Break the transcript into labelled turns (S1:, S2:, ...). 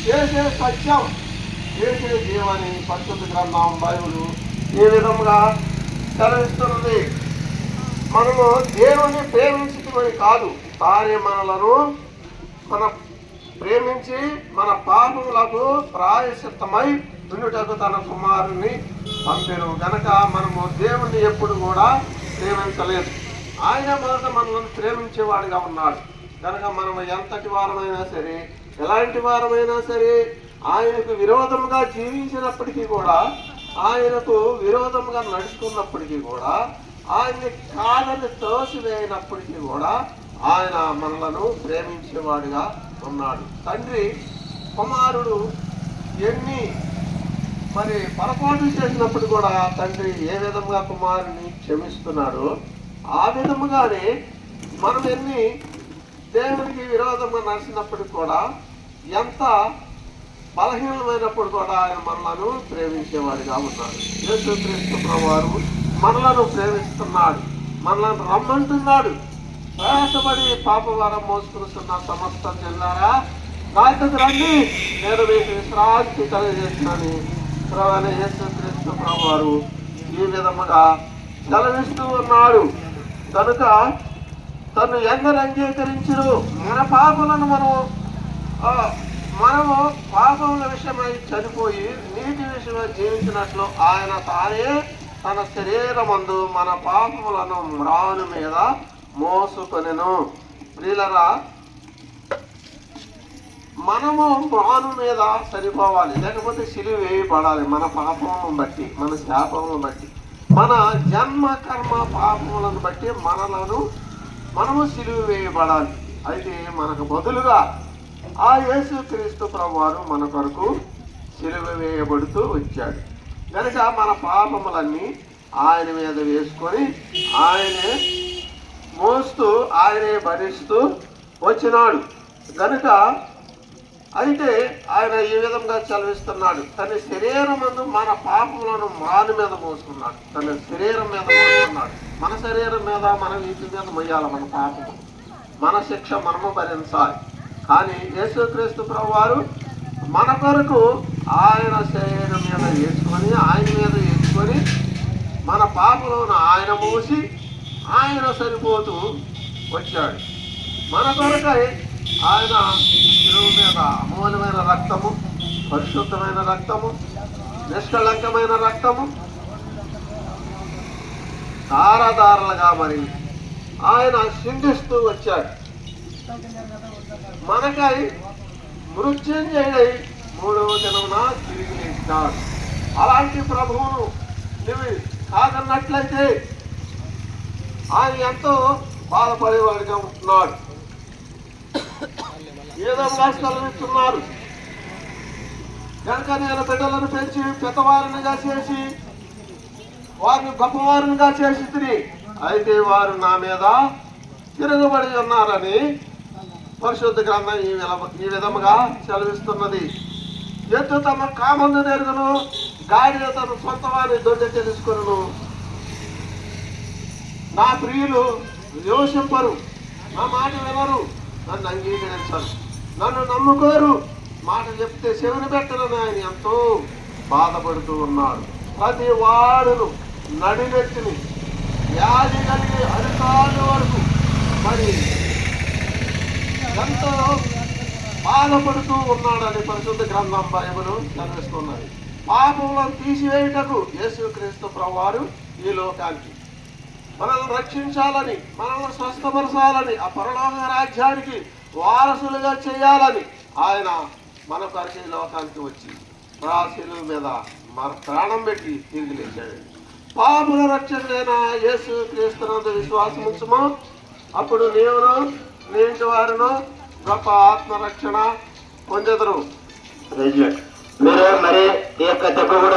S1: చేసే సత్యం, చేసే జీవని పరిశుద్ధ గ్రంథం బైబిలు ఈ విధంగా సెలవిస్తున్నది. మనము దేవుని ప్రేమించటమని కాదు, తానే మనలను ప్రేమించి మన పాపములకు ప్రాయశ్చిత్తమై వినుటకు తన కుమారుని పంపెను గనక మనము దేవుణ్ణి ఎప్పుడు కూడా ప్రేమించలేదు. ఆయన మొదట మనల్ని ప్రేమించేవాడిగా ఉన్నాడు కనుక మనం ఎంతటి వారమైనా సరే, ఎలాంటి వారమైనా సరే, ఆయనకు విరోధంగా జీవించినప్పటికీ కూడా, ఆయనకు విరోధంగా నడుచుకున్నప్పటికీ కూడా, ఆయన్ని కాదని తోసివేయనప్పటికీ కూడా ఆయన మనలను ప్రేమించేవాడిగా ఉన్నాడు. తండ్రి కుమారుడు ఎన్ని పొరపాటు చేసినప్పుడు కూడా తండ్రి ఏ విధంగా కుమారుని క్షమిస్తున్నాడో, ఆ విధముగానే మనం ఎన్ని దేవునికి విరోధంగా నడిచినప్పటికి కూడా, ఎంత బలహీనమైనప్పుడు కూడా ఆయన మనలను ప్రేమించేవాడిగా ఉన్నాడు. యేసుక్రీస్తు ప్రభువారు మనలను ప్రేమిస్తున్నాడు, మనలను రమ్మంటున్నాడు. ప్రయాసపడి పాపవారం మోసుకున్న సమస్త జిల్లారా నా దగ్గరకు రండి, నేను మీకు విశ్రాంతి కలిగజేస్తున్నాను. ప్రభువైన యేసుక్రీస్తు ప్రభువారు ఈ విధముగా సెలవిస్తూ ఉన్నాడు. కనుక తను ఎందరు అంగీకరించరు మన పాపలను మనము పాపముల విషయమై చనిపోయి నీటి విషయమై జీవించినట్లు ఆయన తానే తన శరీరమందు మన పాపములను మ్రాను మీద మోసుకొనెను. ప్రియులరా, మనము మ్రాను మీద సరిపోవాలి, లేకపోతే సిలువ వేయబడాలి. మన పాపములను బట్టి, మన శాపములను బట్టి, మన జన్మ కర్మ పాపములను బట్టి మనము సిలువ వేయబడాలి. అయితే మనకు బదులుగా ఆ యేసుక్రీస్తు ప్రభువారు మన కొరకు సిలువ వేయబడుతూ వచ్చాడు కనుక మన పాపములన్నీ ఆయన మీద వేసుకొని ఆయనే మోస్తూ ఆయనే భరిస్తూ వచ్చినాడు కనుక, అయితే ఆయన ఈ విధంగా చదివిస్తున్నాడు. తన శరీరమందు మన పాపములను మ్రాను మీద మోసుకున్నాడు. తన శరీరం మీద మోసుకున్నాడు. మన శరీరం మీద, మన వీటి మీద మొయ్యాలి మన పాపము, మన శిక్ష మనము భరించాలి. కానీ యేసుక్రీస్తు ప్రభువారు మన కొరకు ఆయన శరీరం మీద వేసుకొని, ఆయన మీద వేసుకొని, మన పాపలను ఆయన మోసి ఆయన సరిపోతూ వచ్చాడు. మన కొరకై ఆయన శిలువ మీద అమూల్యమైన రక్తము, పరిశుద్ధమైన రక్తము, నిష్కళంకమైన రక్తము ధారధారలుగా మరి ఆయన సింధిస్తూ వచ్చాడు. మనకై మృత్యుంజయుడై మూడవ దినమున తిరిగి లేచినాడు. అలాంటి ప్రభువును నువ్వు కాదన్నట్లయితే ఆయన ఎంతో బాధపడేవాడిగా ఉంటున్నాడు. ఏదో వాస్తవిస్తున్నారు కనుక నేను బిడ్డలను పెంచి పెద్దవారినిగా చేసి వారిని గొప్పవారినిగా చేసి తిరిగి, అయితే వారు నా మీద తిరగబడి ఉన్నారని పరిశుద్ధ గ్రంథం ఈ విధముగా సెలవిస్తున్నది. ఎద్దు తమ కామందు నెరుగును, గాడిద తన సొంత వారి దొడ్డ తెలుసుకును. నా ప్రియులు యోషింపరు, నా మాట వినరు, నన్ను అంగీకరించరు, నన్ను నమ్ముకోరు, మాట చెప్తే చెవిని పెట్టనని ఆయన ఎంతో బాధపడుతూ ఉన్నాడు. ప్రతి వాడును నడినెత్తిని వ్యాధి కలిగి అరికాలు వరకు మరి ఎంతో బాధపడుతూ ఉన్నాడని పరిశుద్ధ గ్రంథం బైబిలు చదివిస్తున్నది. పాపములను తీసివేయుటకు యేసుక్రీస్తు ప్రభువారు ఈ లోకానికి మనల్ని రక్షించాలని, మనల్ని స్వస్థపరచాలని, ఆ పరలోక రాజ్యానికి వారసులుగా చేయాలని ఆయన మన కొరకు ఈ లోకానికి వచ్చి శిలువ మీద ప్రాణం పెట్టి తిరిగి లేచాడు. పాపుల రక్షకుడైన యేసుక్రీస్తునందు విశ్వాసం ఉంచుము, అప్పుడు నీవును నీ ఇంటి వారును గొప్ప ఆత్మరక్షణ పొందెదరు.
S2: మీరు మరి ఈ యొక్క చెప్పు కూడా